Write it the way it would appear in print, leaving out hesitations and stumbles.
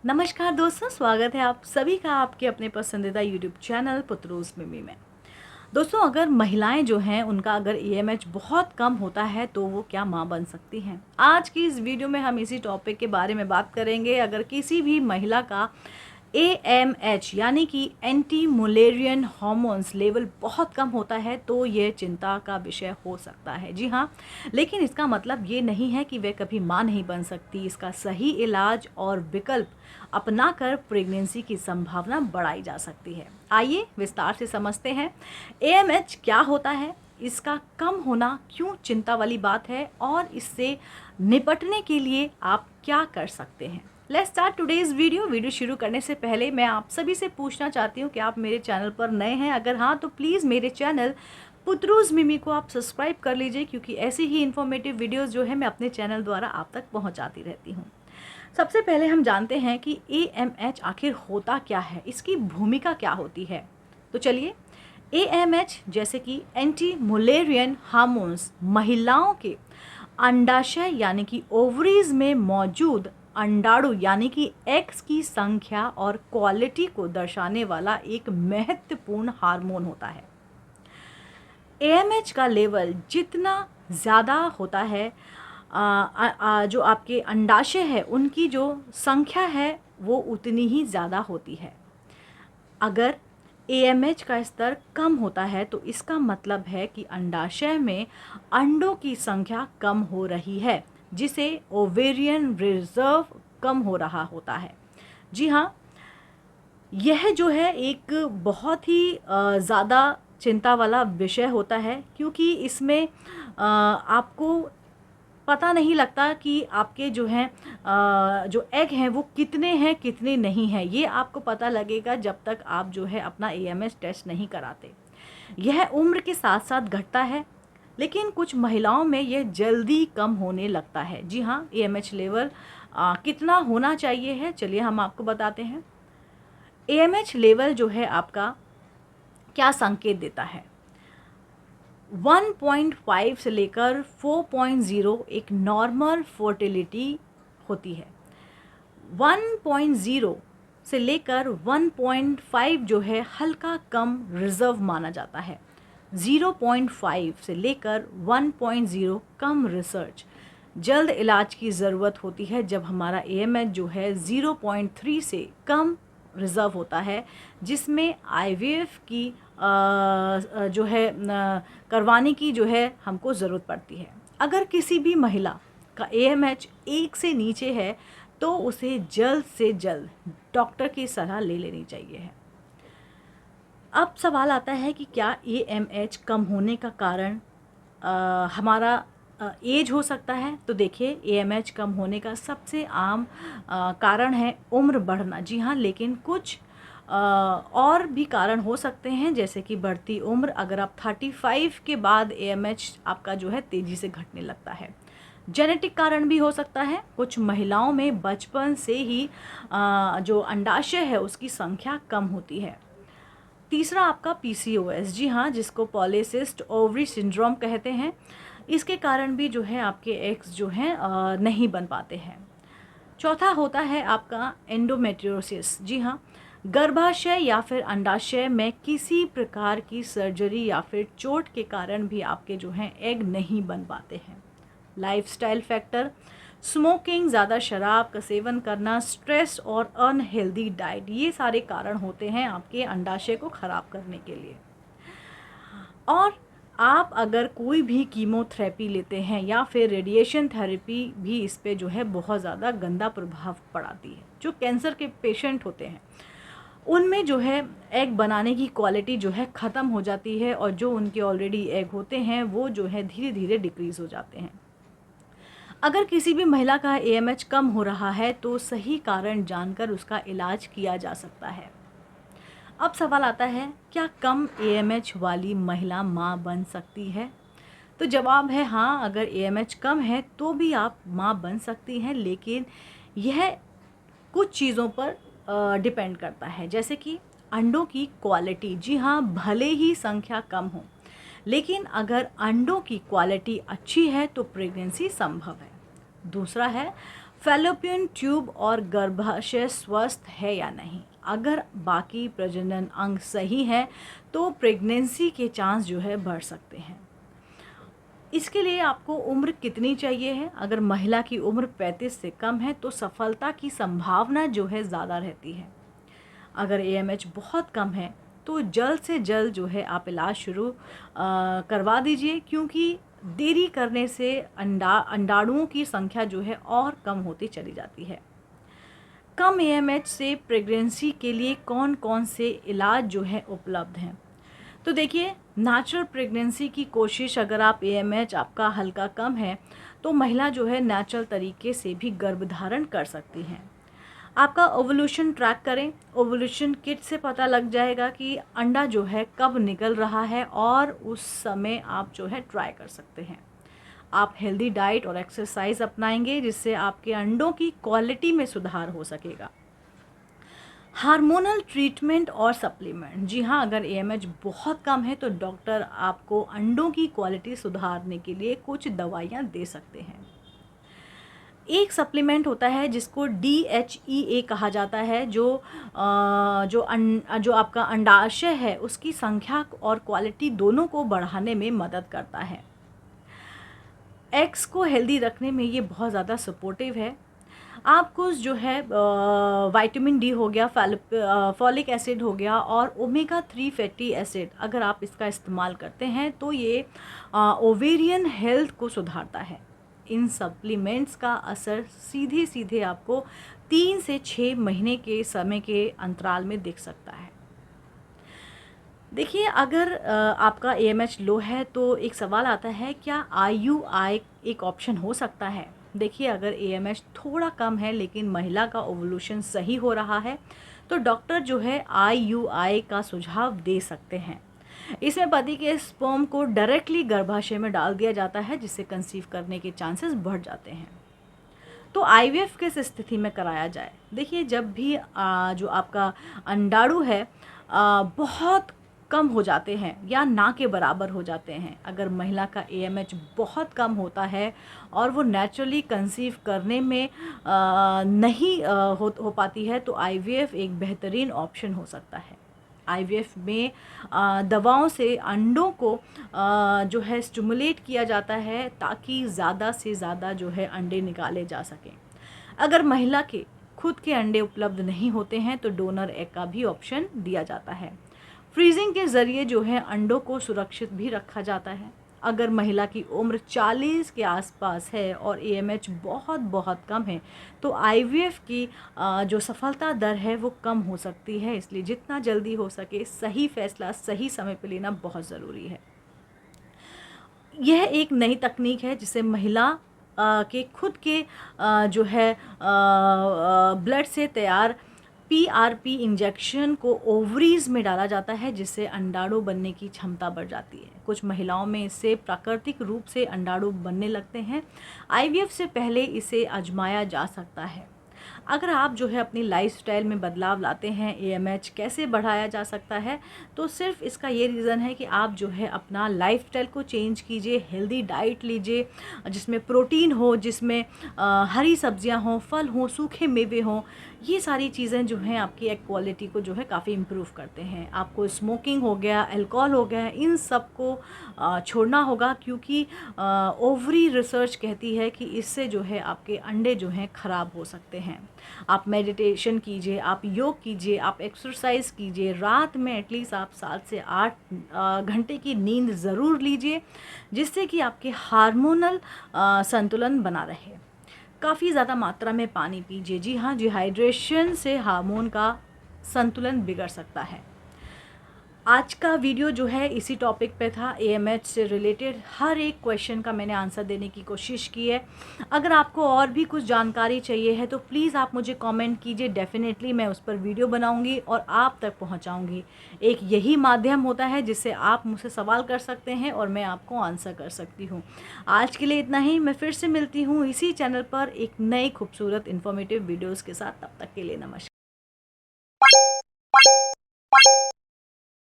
नमस्कार दोस्तों, स्वागत है आप सभी का आपके अपने पसंदीदा यूट्यूब चैनल पुत्रूस मिमी में। दोस्तों, अगर महिलाएं जो हैं उनका अगर एएमएच बहुत कम होता है तो वो क्या मां बन सकती हैं? आज की इस वीडियो में हम इसी टॉपिक के बारे में बात करेंगे। अगर किसी भी महिला का एएमएच यानी कि एंटी मुलेरियन हार्मोन्स लेवल बहुत कम होता है तो ये चिंता का विषय हो सकता है। जी हाँ, लेकिन इसका मतलब ये नहीं है कि वह कभी मां नहीं बन सकती। इसका सही इलाज और विकल्प अपनाकर प्रेगनेंसी की संभावना बढ़ाई जा सकती है। आइए विस्तार से समझते हैं एएमएच क्या होता है, इसका कम होना क्यों चिंता वाली बात है और इससे निपटने के लिए आप क्या कर सकते हैं। लेट्स स्टार्ट टुडेज वीडियो शुरू करने से पहले मैं आप सभी से पूछना चाहती हूँ कि आप मेरे चैनल पर नए हैं। अगर हाँ तो प्लीज़ मेरे चैनल पुत्रूज मिमी को आप सब्सक्राइब कर लीजिए, क्योंकि ऐसी ही इन्फॉर्मेटिव वीडियोस जो है मैं अपने चैनल द्वारा आप तक पहुंचाती रहती हूँ। सबसे पहले हम जानते हैं कि एएमएच आखिर होता क्या है, इसकी भूमिका क्या होती है। तो चलिए, एएमएच जैसे कि एंटी मुलेरियन हार्मोन्स महिलाओं के अंडाशय यानी कि ओवरीज में मौजूद अंडाणु यानी कि एग्स की संख्या और क्वालिटी को दर्शाने वाला एक महत्वपूर्ण हार्मोन होता है। एएमएच का लेवल जितना ज़्यादा होता है, जो आपके अंडाशय है उनकी जो संख्या है वो उतनी ही ज़्यादा होती है। अगर एएमएच का स्तर कम होता है तो इसका मतलब है कि अंडाशय में अंडों की संख्या कम हो रही है, जिसे ओवेरियन रिजर्व कम हो रहा होता है। जी हाँ, यह जो है एक बहुत ही ज़्यादा चिंता वाला विषय होता है, क्योंकि इसमें आपको पता नहीं लगता कि आपके जो हैं जो एग हैं वो कितने हैं कितने नहीं हैं। ये आपको पता लगेगा जब तक आप जो है अपना एएमएच टेस्ट नहीं कराते। यह उम्र के साथ साथ घटता है, लेकिन कुछ महिलाओं में यह जल्दी कम होने लगता है। जी हाँ, एएमएच लेवल कितना होना चाहिए है, चलिए हम आपको बताते हैं। एएमएच लेवल जो है आपका क्या संकेत देता है। 1.5 से लेकर 4.0 एक नॉर्मल फर्टिलिटी होती है। 1.0 से लेकर 1.5 जो है हल्का कम रिजर्व माना जाता है। 0.5 से लेकर 1.0 कम रिसर्च। जल्द इलाज की ज़रूरत होती है जब हमारा एएमएच जो है 0.3 से कम रिज़र्व होता है, जिसमें आईवीएफ की जो है करवाने की जो है हमको ज़रूरत पड़ती है। अगर किसी भी महिला का एएमएच 1 से नीचे है तो उसे जल्द से जल्द डॉक्टर की सलाह ले लेनी चाहिए है। अब सवाल आता है कि क्या एएमएच कम होने का कारण हमारा एज हो सकता है। तो देखिए, एएमएच कम होने का सबसे आम कारण है उम्र बढ़ना। जी हाँ, लेकिन कुछ और भी कारण हो सकते हैं, जैसे कि बढ़ती उम्र। अगर आप 35 के बाद एएमएच आपका जो है तेज़ी से घटने लगता है। जेनेटिक कारण भी हो सकता है। कुछ महिलाओं में बचपन से ही जो अंडाशय है उसकी संख्या कम होती है। तीसरा आपका पीसीओएस, जी हाँ, जिसको पॉलीसिस्ट ओवरी सिंड्रोम कहते हैं। इसके कारण भी जो है आपके एग्स जो हैं नहीं बन पाते हैं। चौथा होता है आपका एंडोमेट्रियोसिस। जी हाँ, गर्भाशय या फिर अंडाशय में किसी प्रकार की सर्जरी या फिर चोट के कारण भी आपके जो हैं एग नहीं बन पाते हैं। लाइफस्टाइल फैक्टर, स्मोकिंग, ज़्यादा शराब का सेवन करना, स्ट्रेस और अनहेल्दी डाइट, ये सारे कारण होते हैं आपके अंडाशय को ख़राब करने के लिए। और आप अगर कोई भी कीमोथेरेपी लेते हैं या फिर रेडिएशन थेरेपी भी इस पे जो है बहुत ज़्यादा गंदा प्रभाव पड़ाती है। जो कैंसर के पेशेंट होते हैं उनमें जो है एग बनाने की क्वालिटी जो है ख़त्म हो जाती है, और जो उनके ऑलरेडी एग होते हैं वो जो है धीरे धीरे डिक्रीज़ हो जाते हैं। अगर किसी भी महिला का एएमएच कम हो रहा है तो सही कारण जानकर उसका इलाज किया जा सकता है। अब सवाल आता है, क्या कम एएमएच वाली महिला मां बन सकती है? तो जवाब है हाँ, अगर एएमएच कम है तो भी आप मां बन सकती हैं, लेकिन यह कुछ चीज़ों पर डिपेंड करता है, जैसे कि अंडों की क्वालिटी। जी हाँ, भले ही संख्या कम हो, लेकिन अगर अंडों की क्वालिटी अच्छी है तो प्रेगनेंसी संभव है। दूसरा है फैलोपियन ट्यूब और गर्भाशय स्वस्थ है या नहीं। अगर बाकी प्रजनन अंग सही है तो प्रेगनेंसी के चांस जो है बढ़ सकते हैं। इसके लिए आपको उम्र कितनी चाहिए है? अगर महिला की उम्र 35 से कम है तो सफलता की संभावना जो है ज़्यादा रहती है। अगर AMH बहुत कम है तो जल्द से जल्द जो है आप इलाज शुरू करवा दीजिए, क्योंकि देरी करने से अंडाणुओं की संख्या जो है और कम होती चली जाती है। कम AMH से प्रेगनेंसी के लिए कौन कौन से इलाज जो है उपलब्ध हैं? तो देखिए, नेचुरल प्रेगनेंसी की कोशिश, अगर आप AMH आपका हल्का कम है तो महिला जो है नेचुरल तरीके से भी गर्भधारण कर सकती हैं। आपका ओवुलेशन ट्रैक करें। ओवुलेशन किट से पता लग जाएगा कि अंडा जो है कब निकल रहा है और उस समय आप जो है ट्राई कर सकते हैं। आप हेल्दी डाइट और एक्सरसाइज अपनाएंगे जिससे आपके अंडों की क्वालिटी में सुधार हो सकेगा। हार्मोनल ट्रीटमेंट और सप्लीमेंट, जी हाँ, अगर AMH बहुत कम है तो डॉक्टर आपको अंडों की क्वालिटी सुधारने के लिए कुछ दवाइयाँ दे सकते हैं। एक सप्लीमेंट होता है जिसको DHEA कहा जाता है, जो आपका अंडाशय है उसकी संख्या और क्वालिटी दोनों को बढ़ाने में मदद करता है। एग्स को हेल्दी रखने में ये बहुत ज़्यादा सपोर्टिव है। आपको जो है विटामिन D हो गया, फॉलिक एसिड हो गया और ओमेगा 3 फैटी एसिड, अगर आप इसका इस्तेमाल करते हैं तो ये ओवेरियन हेल्थ को सुधारता है। इन सप्लीमेंट्स का असर सीधे सीधे आपको 3 से 6 महीने के समय के अंतराल में दिख सकता है। देखिए, अगर आपका AMH लो है तो एक सवाल आता है, क्या IUI एक ऑप्शन हो सकता है? देखिए, अगर AMH थोड़ा कम है लेकिन महिला का ओवुलेशन सही हो रहा है तो डॉक्टर जो है IUI का सुझाव दे सकते हैं। इसमें पति के स्पर्म को डायरेक्टली गर्भाशय में डाल दिया जाता है जिससे कंसीव करने के चांसेस बढ़ जाते हैं। तो IVF किस स्थिति में कराया जाए? देखिए, जब भी जो आपका अंडाणु है बहुत कम हो जाते हैं या ना के बराबर हो जाते हैं, अगर महिला का AMH बहुत कम होता है और वो नेचुरली कंसीव करने में नहीं हो पाती है तो IVF एक बेहतरीन ऑप्शन हो सकता है। IVF में दवाओं से अंडों को जो है स्टिमुलेट किया जाता है ताकि ज़्यादा से ज़्यादा जो है अंडे निकाले जा सकें। अगर महिला के खुद के अंडे उपलब्ध नहीं होते हैं तो डोनर एग का भी ऑप्शन दिया जाता है। फ्रीजिंग के ज़रिए जो है अंडों को सुरक्षित भी रखा जाता है। अगर महिला की उम्र 40 के आसपास है और AMH बहुत कम है तो IVF की जो सफलता दर है वो कम हो सकती है। इसलिए जितना जल्दी हो सके सही फैसला सही समय पर लेना बहुत ज़रूरी है। यह एक नई तकनीक है जिसे महिला के खुद के जो है ब्लड से तैयार PRP इंजेक्शन को ओवरीज में डाला जाता है जिससे अंडाणु बनने की क्षमता बढ़ जाती है। कुछ महिलाओं में इससे प्राकृतिक रूप से अंडाणु बनने लगते हैं। IVF से पहले इसे आजमाया जा सकता है। अगर आप जो है अपनी लाइफस्टाइल में बदलाव लाते हैं, AMH कैसे बढ़ाया जा सकता है, तो सिर्फ इसका ये रीज़न है कि आप जो है अपना लाइफस्टाइल को चेंज कीजिए, हेल्दी डाइट लीजिए जिसमें प्रोटीन हो, जिसमें हरी सब्जियां हों, फल हों, सूखे मेवे हों। ये सारी चीज़ें जो हैं आपकी एग क्वालिटी को जो है काफ़ी इम्प्रूव करते हैं। आपको स्मोकिंग हो गया, अल्कोहल हो गया, इन सब को छोड़ना होगा क्योंकि ओवरी रिसर्च कहती है कि इससे जो है आपके अंडे जो हैं ख़राब हो सकते हैं। आप मेडिटेशन कीजिए, आप योग कीजिए, आप एक्सरसाइज कीजिए, रात में एटलीस्ट आप 7 से 8 घंटे की नींद ज़रूर लीजिए जिससे कि आपके हार्मोनल संतुलन बना रहे। काफ़ी ज़्यादा मात्रा में पानी पीजिए। जी हाँ, डिहाइड्रेशन से हार्मोन का संतुलन बिगड़ सकता है। आज का वीडियो जो है इसी टॉपिक पे था। AMH से रिलेटेड हर एक क्वेश्चन का मैंने आंसर देने की कोशिश की है। अगर आपको और भी कुछ जानकारी चाहिए है तो प्लीज़ आप मुझे कमेंट कीजिए, डेफिनेटली मैं उस पर वीडियो बनाऊंगी और आप तक पहुंचाऊंगी। एक यही माध्यम होता है जिससे आप मुझसे सवाल कर सकते हैं और मैं आपको आंसर कर सकती हूँ। आज के लिए इतना ही। मैं फिर से मिलती हूँ इसी चैनल पर एक नई खूबसूरत इन्फॉर्मेटिव वीडियोज़ के साथ। तब तक के लिए नमस्कार।